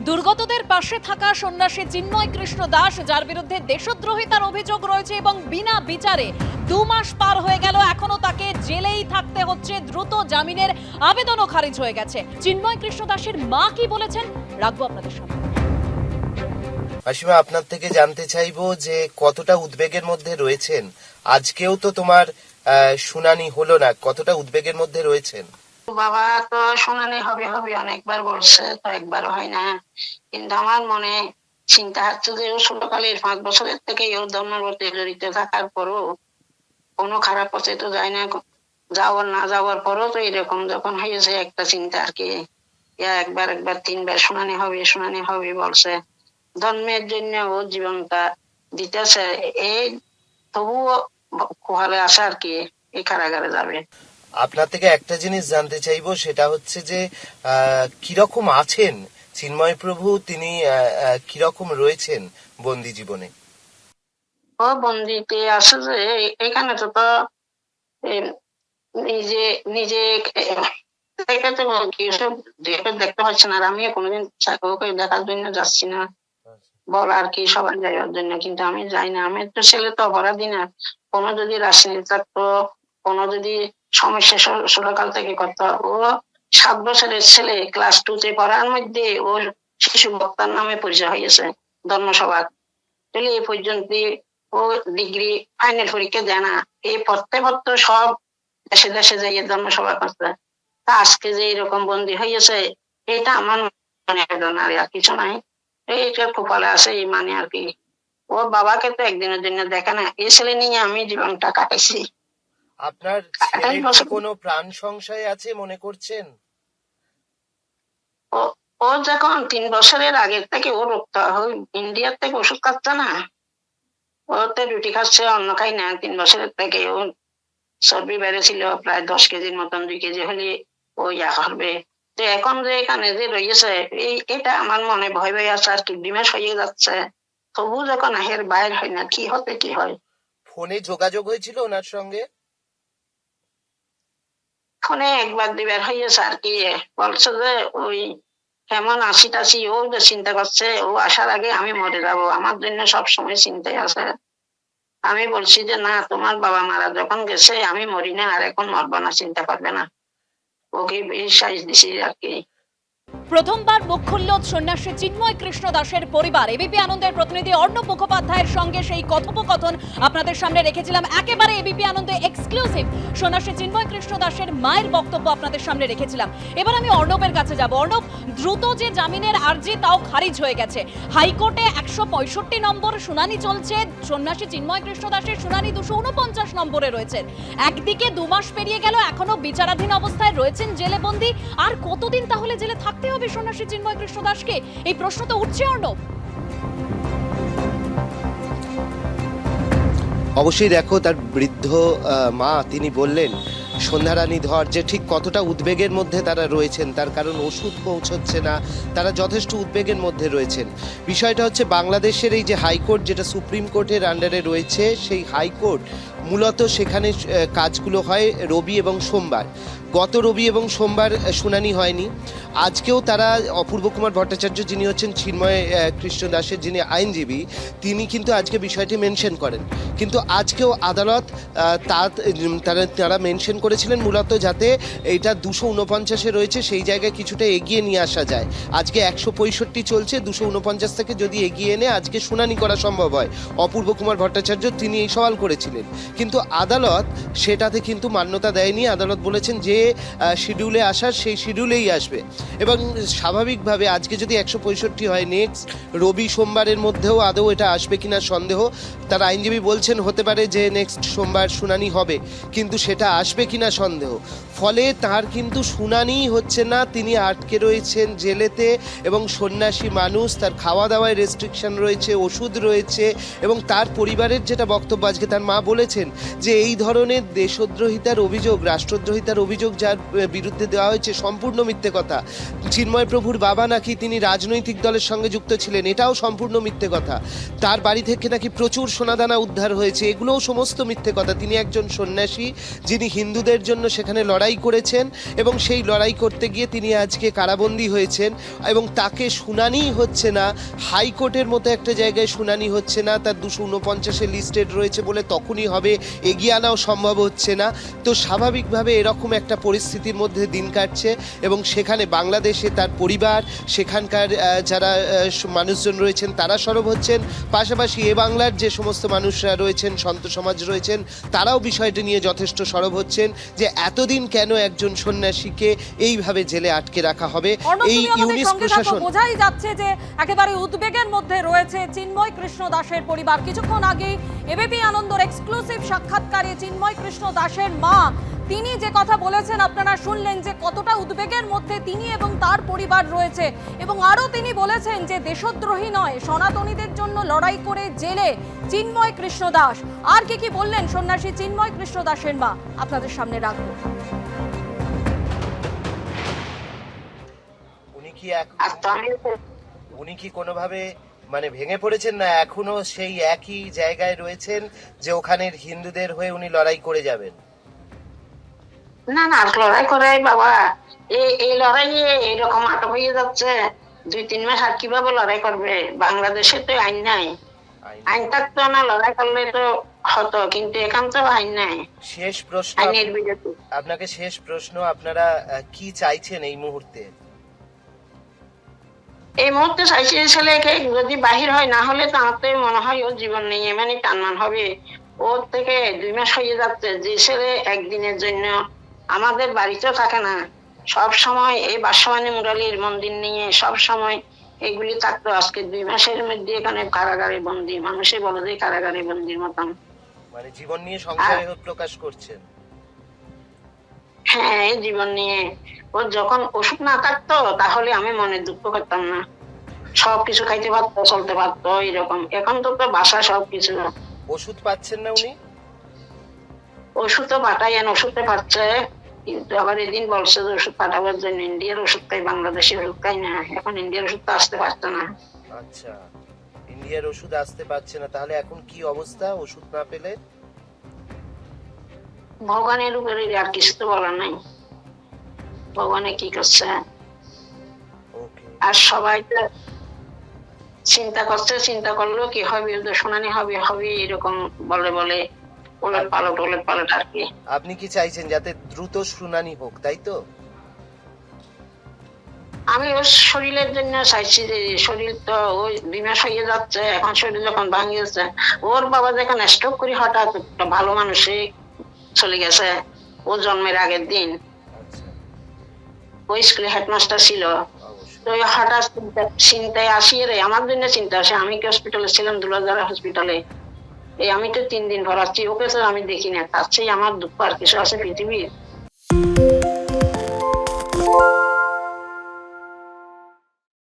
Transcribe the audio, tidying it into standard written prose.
দুর্গতদের পাশে থাকা সন্ন্যাসী চিন্ময় কৃষ্ণ দাস, যার বিরুদ্ধে দেশদ্রোহিতার অভিযোগ রয়েছে এবং বিনা বিচারে 2 মাস পার হয়ে গেল, এখনো তাকে জেলেই থাকতে হচ্ছে। দ্রুত জামিনের আবেদনও খারিজ হয়ে গেছে। চিন্ময় কৃষ্ণ দাসের মা কি বলেছেন রাখবো আপনাদের সামনে। মাসিমা, আপনার থেকে জানতে চাইবো যে কতটা উদ্বেগের মধ্যে রয়েছেন। আজকেও তো তোমার শুনানি হলো না, কতটা উদ্বেগের মধ্যে রয়েছেন? বাবা তো শুনানি হবে হবে অনেকবার বলছে, তো একবার হয় না। কিন্তু আমার মনে চিন্তা হচ্ছে যে ও ছোটকালের 5 বছরের থেকে ওর ধর্মের প্রতি জড়িত থাকার পরও কোনো খারাপ পথে তো যায় না, যাওয়ার না যাওয়ার পরও তো এরকম যখন হয়েছে একটা চিন্তা আর কি। একবার 3বার শুনানি হবে বলছে, ধর্মের জন্য ও জীবনটা দিতেছে, এই তবুও কোহালে আসা আর কি, এই কারাগারে যাবে। আপনার থেকে একটা জিনিস জানতে চাইবো, সেটা হচ্ছে যে কিরকম আছেন চিন্ময় প্রভু, তিনি কিরকম রয়েছেন বন্দি জীবনে? ও বন্দিতে আছে যে এখানে তো নিজে নিজে দেখতে পাচ্ছি না। আর আমিও কোনোদিন ওকে দেখার জন্য যাচ্ছি না, বল আর কি সবাই যাওয়ার জন্য, কিন্তু আমি যাই না। আমি তো ছেলে তো অপরাধী না। কোনো যদি রাজনীতি থাকতো, কোনো যদি সমস্যা ছোটকাল থেকে করতো, ও 7 বছরের ছেলে ক্লাস 2-তে পড়ার মধ্যে ও শিশু বক্তার নামে পরিচয় হয়েছে ধর্মসভা। তাহলে এই পর্যন্ত ও ডিগ্রি ফাইনাল পরীক্ষা দেয় না, এই পড়তে সব দেশে দেশে যাইয়ে ধর্মসভা করতে। তা আজকে যে এরকম বন্দী হয়েছে, এটা আমার মনে আর কিছু নাই। এইটার কপালে আছে এই মানে আর কি। ওর বাবাকে তো একদিনের জন্য দেখে না, এই ছেলে নিয়ে আমি জীবনটা কাটাইছি। আপনার কোনো প্রাণ সংশয় আছে মনে করছেন? ও যখন 3 বছরের আগের থেকে ও রোগটা ইন্ডিয়ার থেকে ওষুধ খাচ্ছে না, ও তো রুটি খাচ্ছে, অন্য খাই না। 3 বছরের থেকে ও চর্বি বেড়েছিল প্রায় 10 কেজির মতন, 2 কেজি হলে ও ইয়া করবে। তো এখন যে এখানে যে রয়েছে, এটা আমার মনে ভয় আছে আর কি, বিমাস হয়ে যাচ্ছে। তবু যখন আহের বাইর হয় না, কি হতে কি হয়। ফোনে যোগাযোগ হয়েছিল ওনার সঙ্গে? ফোনে 1-2বার হয়েছে আর কি। বলছে যে ওই কেমন আসি ও যে চিন্তা করছে, ও আসার আগে আমি মরে যাব, আমার জন্য সবসময় চিন্তায় আছে। আমি বলছি যে না, তোমার বাবা মারা যখন গেছে আমি মরি না, আর এখন মরবো না, চিন্তা করবে না। ওকে বিশ্বাস দিছি আর কি। প্রথমবার মুখ খুলল সন্ন্যাসী চিন্ময় কৃষ্ণ দাসের পরিবার। এবিপি আনন্দের প্রতিনিধি অর্ণব মুখোপাধ্যায়ের সঙ্গে সেই কথোপকথন আপনাদের সামনে রেখেছিলাম, একেবারে এবিপি আনন্দে এক্সক্লুসিভ। সন্ন্যাসী চিন্ময় কৃষ্ণ দাসের মায়ের বক্তব্য আপনাদের সামনে রেখেছিলাম। এবার আমি অর্ণবের কাছে যাব। অর্ণব, দ্রুত যে জামিনের আর্জি তাও খারিজ হয়ে গেছে। হাইকোর্টে 165 নম্বর শুনানি চলছে, সন্ন্যাসী চিন্ময় কৃষ্ণ দাসের শুনানি 249 নম্বরে রয়েছে। একদিকে 2 মাস পেরিয়ে গেল, এখনো বিচারাধীন অবস্থায় রয়েছেন, জেলে বন্দী। আর কতদিন তাহলে জেলে থাকতে হবে সন্ন্যাসী চিন্ময় কৃষ্ণ দাসকে? এই প্রশ্ন তো উঠছে অর্ণব। অবশ্যই দেখো, তার বৃদ্ধ মা তিনি বললেন, সন্ধ্যারানী ধর, যে ঠিক কতটা উদ্বেগের মধ্যে তারা রয়েছেন। তার কারণ ওষুধ পৌঁছচ্ছে না, তারা যথেষ্ট উদ্বেগের মধ্যে রয়েছেন। বিষয়টা হচ্ছে বাংলাদেশের এই যে হাইকোর্ট, যেটা সুপ্রিম কোর্টের আন্ডারে রয়েছে, সেই হাইকোর্ট মূলত সেখানে কাজগুলো হয় রবি এবং সোমবার। গত রবি এবং সোমবার শুনানি হয়নি। আজকেও তারা অপূর্ব কুমার ভট্টাচার্য, যিনি হচ্ছেন চিন্ময় কৃষ্ণ দাসের যিনি আইনজীবী, তিনি কিন্তু আজকে বিষয়টি মেনশন করেন। কিন্তু আজকেও আদালত তারা মেনশন করেছিলেন মূলত যাতে এইটা 249-এ রয়েছে, সেই জায়গায় কিছুটা এগিয়ে নিয়ে আসা যায়। আজকে 165 চলছে, 249 থেকে যদি এগিয়ে এনে আজকে শুনানি করা সম্ভব হয়। অপূর্ব কুমার ভট্টাচার্য তিনি এই সওয়াল করেছিলেন, কিন্তু আদালত সেটাতে কিন্তু মান্যতা দেয়নি। আদালত বলেছেন যে শিডিউলে আসার সেই শিডিউলেই আসবে। এবং স্বাভাবিকভাবে আজকে যদি 165 হয়, নেক্সট রবি সোমবারের মধ্যেও আদৌ এটা আসবে কিনা সন্দেহ। তার আইনজীবী বলছেন হতে পারে যে নেক্সট সোমবার শুনানি হবে, কিন্তু সেটা আসবে কিনা সন্দেহ। ফলে তার কিন্তু শুনানি হচ্ছে না, তিনি আটকে রয়েছেন জেলেতে। এবং সন্ন্যাসী মানুষ, তার খাওয়া দাওয়ায় রেস্ট্রিকশন রয়েছে, ওষুধ রয়েছে। এবং তার পরিবারের যেটা বক্তব্য, আজকে তার মা বলেছেন যে এই ধরনের দেশদ্রোহিতার অভিযোগ, রাষ্ট্রদ্রোহিতার অভিযোগ যার বিরুদ্ধে দেওয়া হয়েছে, সম্পূর্ণ মিথ্যে কথা। চিন্ময় প্রভুর বাবা নাকি তিনি রাজনৈতিক দলের সঙ্গে যুক্ত ছিলেন, এটাও সম্পূর্ণ মিথ্যে কথা। তার বাড়ি থেকে নাকি প্রচুর সোনাদানা উদ্ধার হয়েছে, এগুলোও সমস্ত মিথ্যে কথা। তিনি একজন সন্ন্যাসী, যিনি হিন্দুদের জন্য সেখানে লড়াই লড়াই করেছেন এবং সেই লড়াই করতে গিয়ে তিনি আজকে কারাবন্দী হয়েছেন এবং তাকে শুনানি হচ্ছে না, হাইকোর্টের মতো একটা জায়গায় শুনানি হচ্ছে না, তার 249-এ লিস্টেড রয়েছে বলে তখনই হবে, এগিয়ে আনাও সম্ভব হচ্ছে না। তো স্বাভাবিকভাবে এরকম একটা পরিস্থিতির মধ্যে দিন কাটছে এবং সেখানে বাংলাদেশে তার পরিবার, সেখানকার যারা মানুষজন রয়েছেন তারা সরব হচ্ছেন, পাশাপাশি এ বাংলার যে সমস্ত মানুষরা রয়েছেন, সন্ত সমাজ রয়েছেন, তারাও বিষয়টি নিয়ে যথেষ্ট সরব হচ্ছেন যে এতদিন কেন একজন সন্ন্যাসীকে এইভাবে জেলে আটকে রাখা হবে। এই ইউনিস প্রশাসন বোঝাই যাচ্ছে যে একেবারে উদ্বেগের মধ্যে রয়েছে চিন্ময় কৃষ্ণ দাসের পরিবার। কিছুক্ষণ আগে এবিপি আনন্দর এক্সক্লুসিভ সাক্ষাৎকারে চিন্ময় কৃষ্ণ দাসের মা তিনি যে কথা বলেছেন আপনারা শুনলেন যে কতটা উদ্বেগের মধ্যে তিনি এবং তার পরিবার রয়েছে, এবং আরও তিনি বলেছেন যে দেশদ্রোহী নয়, সনাতনীদের জন্য লড়াই করে জেলে চিন্ময় কৃষ্ণ দাস। আর কি বললেন সন্ন্যাসী চিন্ময় কৃষ্ণ দাসের মা আপনাদের সামনে রাখবো। উনি কি কোনোভাবে মানে ভেঙে পড়েছেন না এখনো সেই একই জায়গায় রয়েছেন যে ওখানের হিন্দুদের হয়ে উনি লড়াই করে যাবেন? না না, লড়াই করে বাবা, এই লড়াইয়ে এরকম আটক হয়ে যাচ্ছে 2-3 মাস, আর কিভাবে লড়াই করবে? বাংলাদেশে তো আইন নাই, আইন থাকতো না, লড়াই করলে তো হতো, কিন্তু এখন তো আইন নাই। শেষ প্রশ্ন আপনাকে, শেষ প্রশ্ন, আপনারা কি চাইছেন এই মুহূর্তে? এই মুহূর্তে চাইছি ছেলেকে যদি বাহির হয়, না হলে তো আমার তো মনে হয় ওর জীবন নেই, মানে টানমান হবে। ওর থেকে 2 মাস হয়ে যাচ্ছে, যে ছেলে একদিনের জন্য আমাদের বাড়িতেও থাকে না, সব সময় এই বাসবানী মুরালির মন্দির নিয়ে সব সময় এগুলি থাকতো, আজকে 2 মাসের মধ্যে এখানে কারাগারে বন্দী। মানুষে বলে যে কারাগারে বন্দির মতন, মানে জীবন নিয়ে সংশয় প্রকাশ করছেন। হ্যাঁ, এই জীবন নিয়ে। ও যখন ওষুধ না থাকতো তাহলে আমি মনে দুঃখ করতাম না, সবকিছু খাইতে পারতো, চলতে পারতো এরকম। এখন তো বাসা সবকিছু। ওষুধ পাচ্ছেন না উনি? ওষুধ তো পাঠাইয়েন, ওষুধে পাচ্ছে, কিন্তু আবার এদিন বলছে যে ওষুধ পাঠাবার জন্য ইন্ডিয়ার ওষুধ খাই, বাংলাদেশের ওষুধ খাই না। এখন ইন্ডিয়ার ওষুধ তো আসতে পারছে না। আচ্ছা, ইন্ডিয়ার ওষুধ আসতে পারছে না, তাহলে এখন কি অবস্থা ওষুধ না পেলে? ভগবানের উপরে আর কিছু তো বলার নাই, ভগবানে কি করছে। আর সবাই তো চিন্তা করছে, চিন্তা করলেও কি হবে, শুনানি হবে হবে এরকম বলে বলে ওলট পালট আর কি। আপনি কি চাইছেন যাতে দ্রুত শুনানি হোক, তাই তো? আমি ওর শরীরের জন্য চাইছি, যে শরীর তো ওই 2 মাস হয়ে যাচ্ছে, এখন শরীর যখন ভাঙিয়েছে, ওর বাবা যখন স্ট্রোক করে হঠাৎ একটা ভালো মানুষে চলে গেছে, ও জন্মের আগের দিন। ওই স্কুলে হেডমাস্টার ছিল, তো হঠাৎ চিন্তায় আসিয়ে রে, আমার জন্য চিন্তা আসে। আমি কি হসপিটালে ছিলাম, দুলাজারা হসপিটালে, এই আমি তো 3 দিন ভরাচ্ছি ওকে, আমি দেখি না, তার চেয়ে আমার দুঃখ আর কিছু আছে পৃথিবীর?